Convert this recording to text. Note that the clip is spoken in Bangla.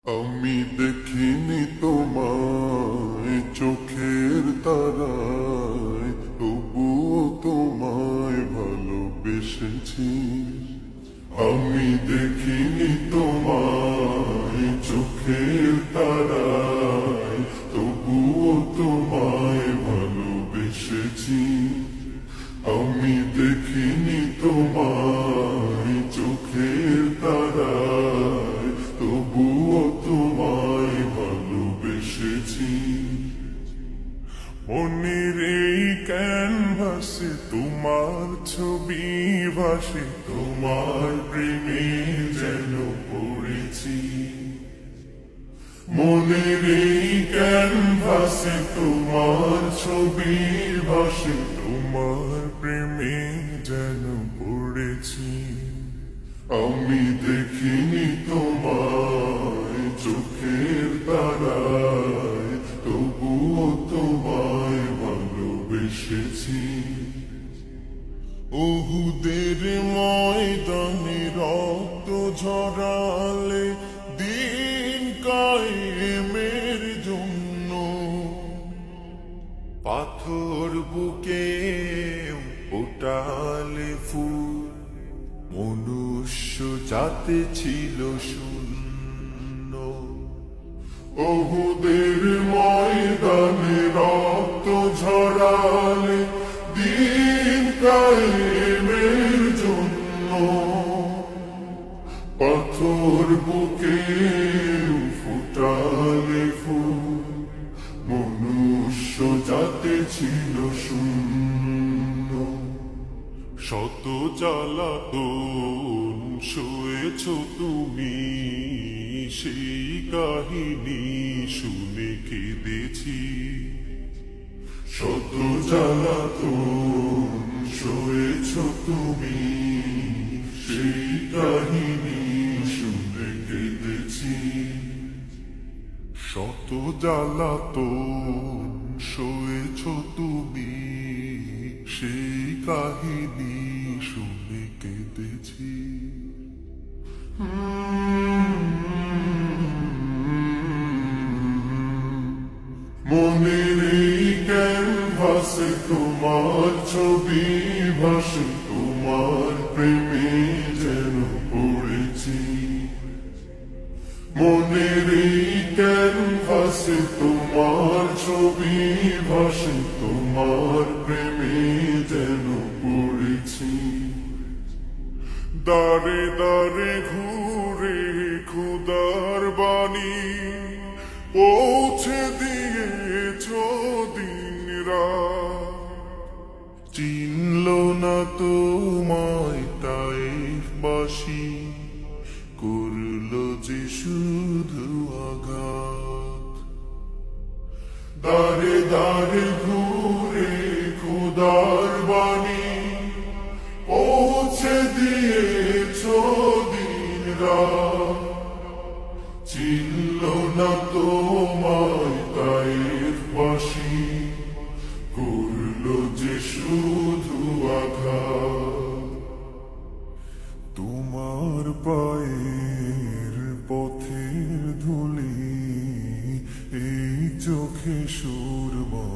আমি দেখিনি তোমায় চোখের তারায়, তবুও তোমায় ভালোবেসেছি। আমি দেখিনি তোমায় চোখের তারায়, তবুও তোমায় ভালোবেসেছি। আমি দেখিনি তোমায় চোখের তারায়, তবুও তোমায় ভালোবেসেছি। মনের এই ক্যানভাসে তোমার ছবি ভাসে, তোমার প্রেমে যেন পড়েছি। মনের এই ক্যানভাসে তোমার ছবি ভাসে, তোমার প্রেমে যেন পড়েছি। আমি দেখিনি তোমায় চোখের তারায়, তবুও তোমায় ভালোবেসেছি। উহুদের ময়দানে রক্ত ঝরালে দিন কায়েমের জন্য, পাথর বুকে ফোটালে ফুল, মনুষ্য জাতি ছিল শূন্য। উহুদের ময়দানে রক্ত ঝরালে দিন কায়েমের জন্য, পাথর বুকে ফোটালে ফুল, মনুষ্য জাতি ছিল শূন্য। শত জ্বালাতন সয়েছ তুমি, সেই কাহিনী শুনে কেঁদেছি। শত জ্বালাতন সয়েছ তুমি, সেই কাহিনী শুনে কেঁদেছি। শত জ্বালাতন সয়েছ তুমি, সেই কাহিনী শুনে কেঁদেছি। মনের এই ক্যানভাসে তোমার ছবি ভাসে, তোমার প্রেমে যেন পড়েছি। মনের এই ক্যানভাসে তোমার ছবি ভাসে, তোমার প্রেমে যেন পড়েছি। দাঁড়ে দাঁড়ে ঘুরে খুদার বাণী পৌঁছে দিয়েছ দিন রাত। চিনল না তোমায় তাইফবাসী, করল যে শুধু আঘাত। দাঁড়ে দাঁড়ে ঘুরে খুদার বাণী পৌঁছে দিয়েছ দিন রাত। চিনল না তোমায় তাইফবাসী, করল যে শুধু আঘাত। তোমার পায়ের পথের ধুলি এই চোখে সুরমা